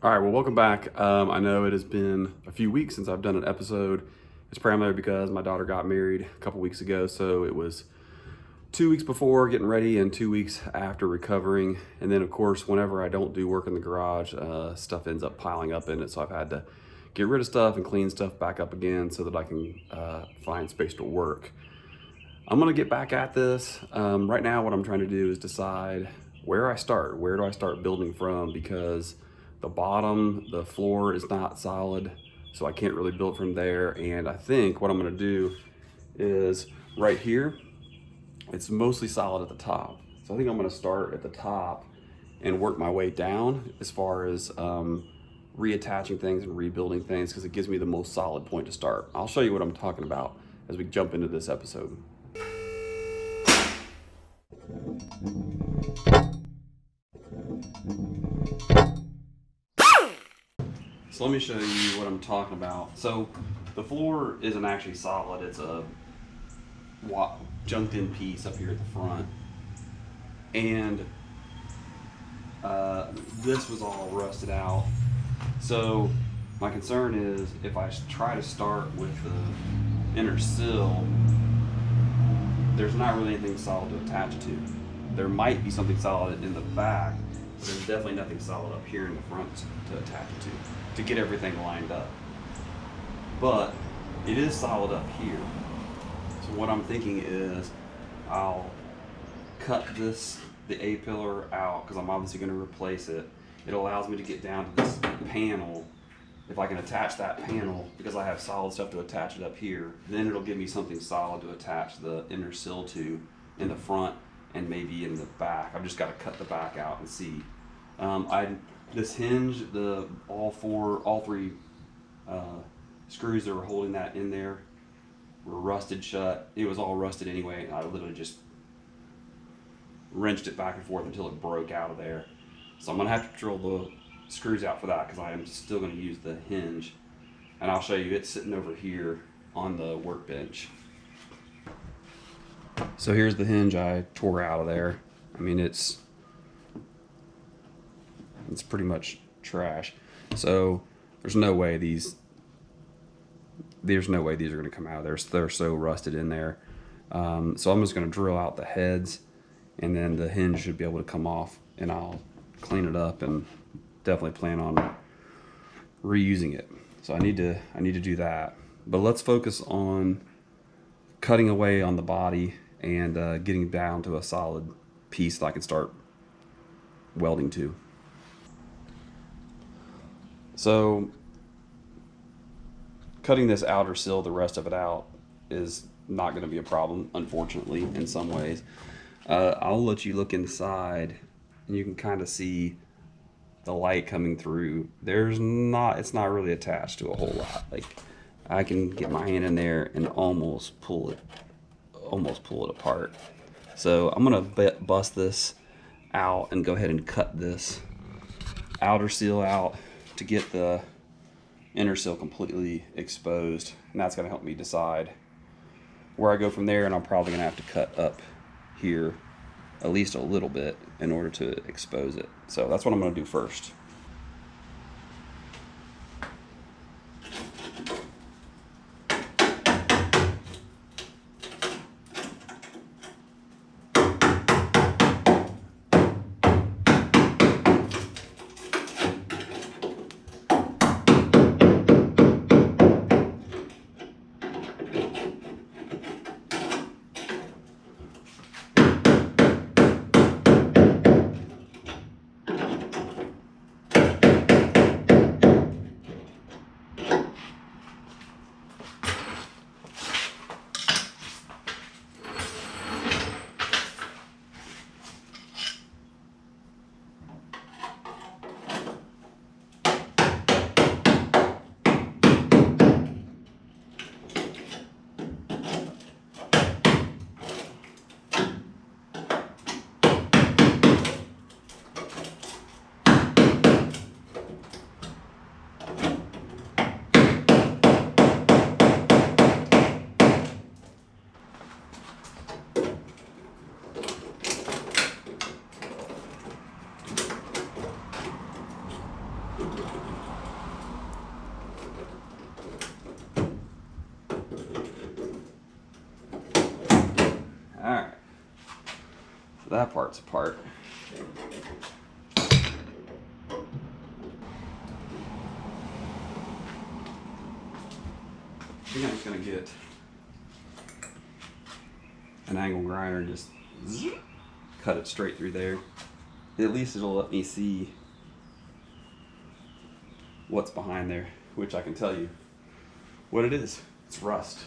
All right, well, welcome back. I know it has been a few weeks since I've done an episode. It's primarily because my daughter got married a couple weeks ago, so it was 2 weeks before getting ready and 2 weeks after recovering. And then, of course, whenever I don't do work in the garage, stuff ends up piling up in it, so I've had to get rid of stuff and clean stuff back up again so that I can find space to work. I'm gonna get back at this. Right now, what I'm trying to do is decide where I start. Where do I start building from? Because the bottom, the floor is not solid, so I can't really build from there. And I think what I'm gonna do is right here, it's mostly solid at the top. So I think I'm gonna start at the top and work my way down as far as reattaching things and rebuilding things because it gives me the most solid point to start. I'll show you what I'm talking about as we jump into this episode. So let me show you what I'm talking about. So the floor isn't actually solid. It's a junked in piece up here at the front. And this was all rusted out. So my concern is if I try to start with the inner sill, there's not really anything solid to attach to. There might be something solid in the back, but there's definitely nothing solid up here in the front to attach it to get everything lined up. But it is solid up here. So what I'm thinking is I'll cut the A-pillar out because I'm obviously going to replace it. It allows me to get down to this panel. If I can attach that panel, because I have solid stuff to attach it up here, then it'll give me something solid to attach the inner sill to in the front and maybe in the back. I've just got to cut the back out and see. This hinge, all three screws that were holding that in there were rusted shut. It was all rusted anyway, and I literally just wrenched it back and forth until it broke out of there. So I'm gonna have to drill the screws out for that because I am still gonna use the hinge, and I'll show you it's sitting over here on the workbench. So here's the hinge I tore out of there. I mean, it's pretty much trash. So there's no way these are going to come out of there. They're so rusted in there. So I'm just going to drill out the heads, and then the hinge should be able to come off, and I'll clean it up and definitely plan on reusing it. So I need to do that. But let's focus on cutting away on the body and getting down to a solid piece that I can start welding to. So cutting this outer sill, the rest of it out, is not going to be a problem, unfortunately, in some ways. I'll let you look inside, and you can kind of see the light coming through. It's not really attached to a whole lot. Like, I can get my hand in there and almost pull it apart. So I'm gonna bust this out and go ahead and cut this outer seal out to get the inner sill completely exposed, and that's gonna help me decide where I go from there. And I'm probably gonna have to cut up here at least a little bit in order to expose it. So that's what I'm gonna do first. that part's apart. I think I'm just gonna get an angle grinder and just cut it straight through there. At least it'll let me see what's behind there, which I can tell you what it is. It's rust.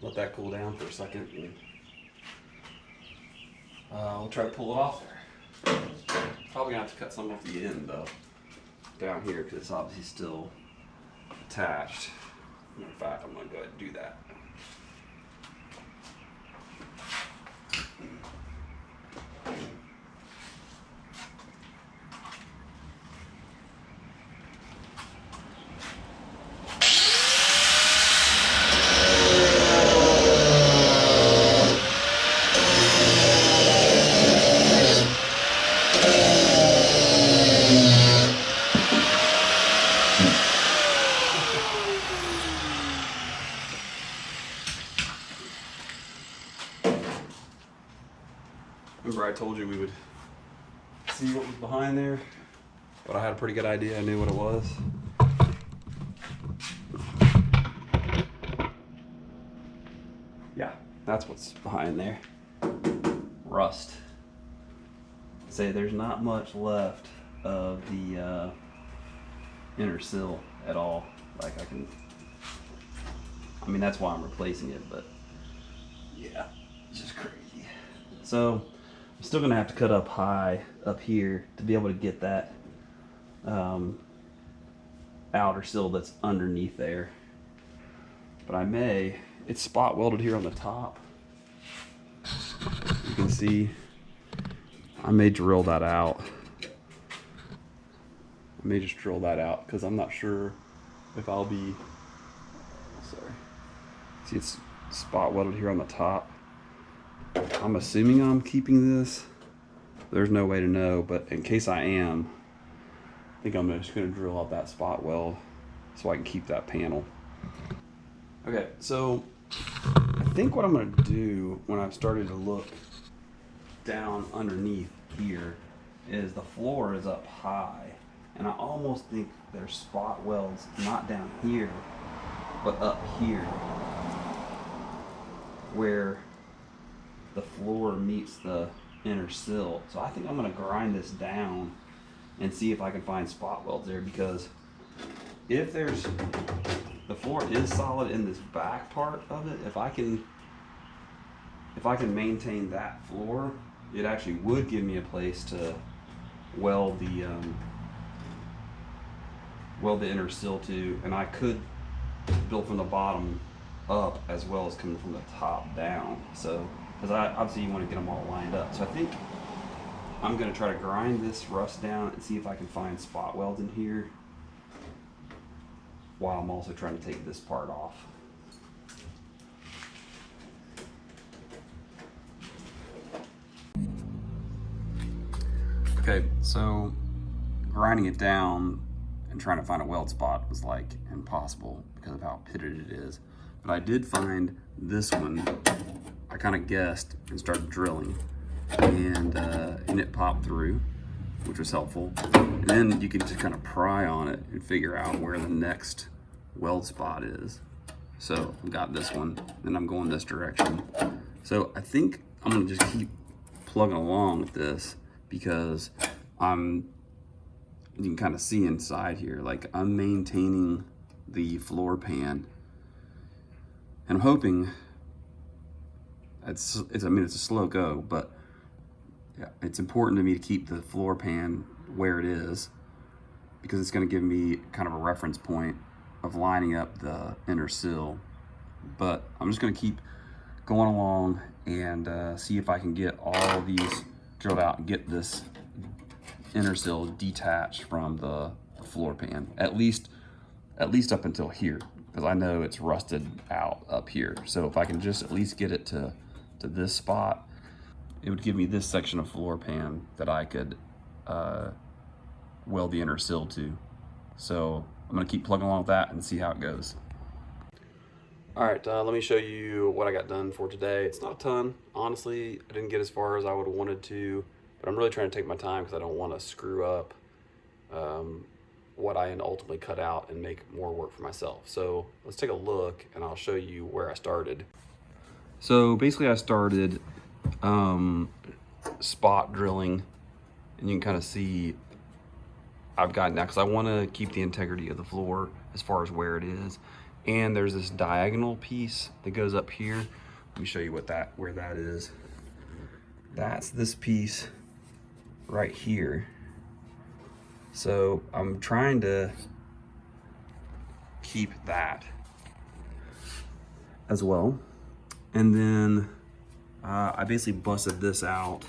Let that cool down for a second, and we'll try to pull it off there. Probably gonna have to cut some off the end though, down here, because it's obviously still attached. In fact, I'm gonna go ahead and do that. Remember I told you we would see what was behind there? But I had a pretty good idea. I knew what it was. Yeah, that's what's behind there. Rust. Say there's not much left of the inner sill at all. Like I mean, that's why I'm replacing it, but yeah, it's just crazy. So I'm still gonna have to cut up high up here to be able to get that outer sill that's underneath there. But I may, it's spot welded here on the top. You can see I may drill that out. I may just drill that out because I'm not sure if I'll be, sorry. See, it's spot welded here on the top. I'm assuming I'm keeping this. There's no way to know, but in case I am, I think I'm just gonna drill out that spot weld so I can keep that panel. Okay, so I think what I'm gonna do when I've started to look down underneath here is the floor is up high, and I almost think there's spot welds not down here, but up here, where the floor meets the inner sill. So I think I'm gonna grind this down and see if I can find spot welds there, because if the floor is solid in this back part of it, if I can maintain that floor, it actually would give me a place to weld the inner sill to, and I could build from the bottom up as well as coming from the top down. So, because obviously you want to get them all lined up. So I think I'm going to try to grind this rust down and see if I can find spot welds in here, while I'm also trying to take this part off. Okay, so grinding it down and trying to find a weld spot was like impossible because of how pitted it is. But I did find this one. I kind of guessed and started drilling, and it popped through, which was helpful. And then you can just kind of pry on it and figure out where the next weld spot is. So I got this one, and I'm going this direction. So I think I'm gonna just keep plugging along with this, because you can kind of see inside here, like I'm maintaining the floor pan, and I'm hoping I mean, it's a slow go, but yeah, it's important to me to keep the floor pan where it is, because it's going to give me kind of a reference point of lining up the inner sill. But I'm just going to keep going along and see if I can get all these drilled out and get this inner sill detached from the floor pan, at least up until here, because I know it's rusted out up here. So if I can just at least get it to this spot, it would give me this section of floor pan that I could weld the inner sill to. So I'm gonna keep plugging along with that and see how it goes. All right, let me show you what I got done for today. It's not a ton, honestly. I didn't get as far as I would have wanted to, but I'm really trying to take my time because I don't want to screw up what I ultimately cut out and make more work for myself. So let's take a look and I'll show you where I started. So basically I started spot drilling, and you can kind of see I've gotten that because I want to keep the integrity of the floor as far as where it is. And there's this diagonal piece that goes up here. Let me show you where that is. That's this piece right here. So I'm trying to keep that as well. And then I basically busted this out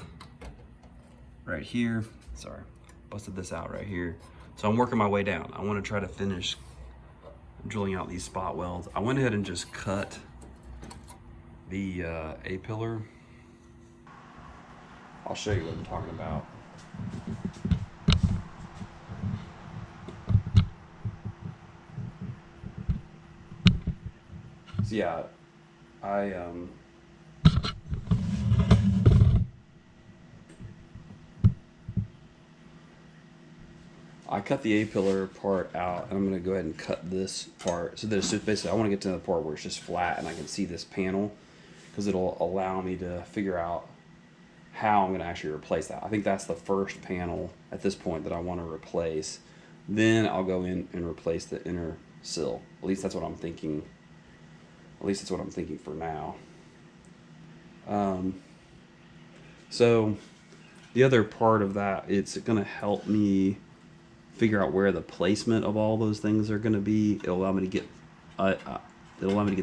right here. Sorry, busted this out right here. So I'm working my way down. I want to try to finish drilling out these spot welds. I went ahead and just cut the A-pillar. I'll show you what I'm talking about. So yeah, I cut the A-pillar part out, and I'm going to go ahead and cut this part. So there's just basically, I want to get to the part where it's just flat and I can see this panel, because it'll allow me to figure out how I'm going to actually replace that. I think that's the first panel at this point that I want to replace. Then I'll go in and replace the inner sill. At least that's what I'm thinking. At least that's what I'm thinking for now. So the other part of that, it's going to help me figure out where the placement of all those things are going to be. It'll allow me to get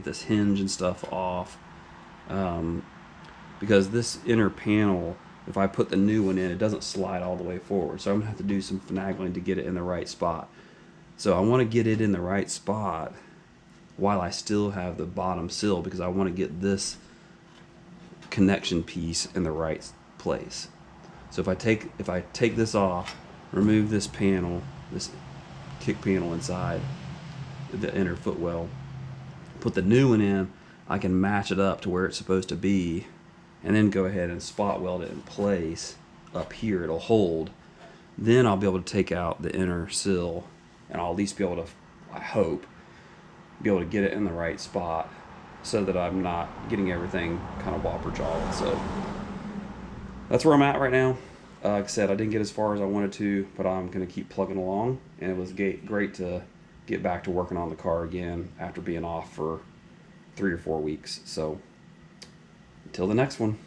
this hinge and stuff off, because this inner panel, if I put the new one in, it doesn't slide all the way forward. So I'm gonna have to do some finagling to get it in the right spot. So I want to get it in the right spot while I still have the bottom sill, because I want to get this connection piece in the right place. So if I take this off, remove this panel, this kick panel inside the inner footwell, put the new one in, I can match it up to where it's supposed to be, and then go ahead and spot weld it in place up here. It'll hold, Then I'll be able to take out the inner sill, and I'll at least be able to, I hope, be able to get it in the right spot so that I'm not getting everything kind of whopper jawed. So that's where I'm at right now. Like I said, I didn't get as far as I wanted to, but I'm going to keep plugging along. And it was great to get back to working on the car again after being off for 3 or 4 weeks. So until the next one.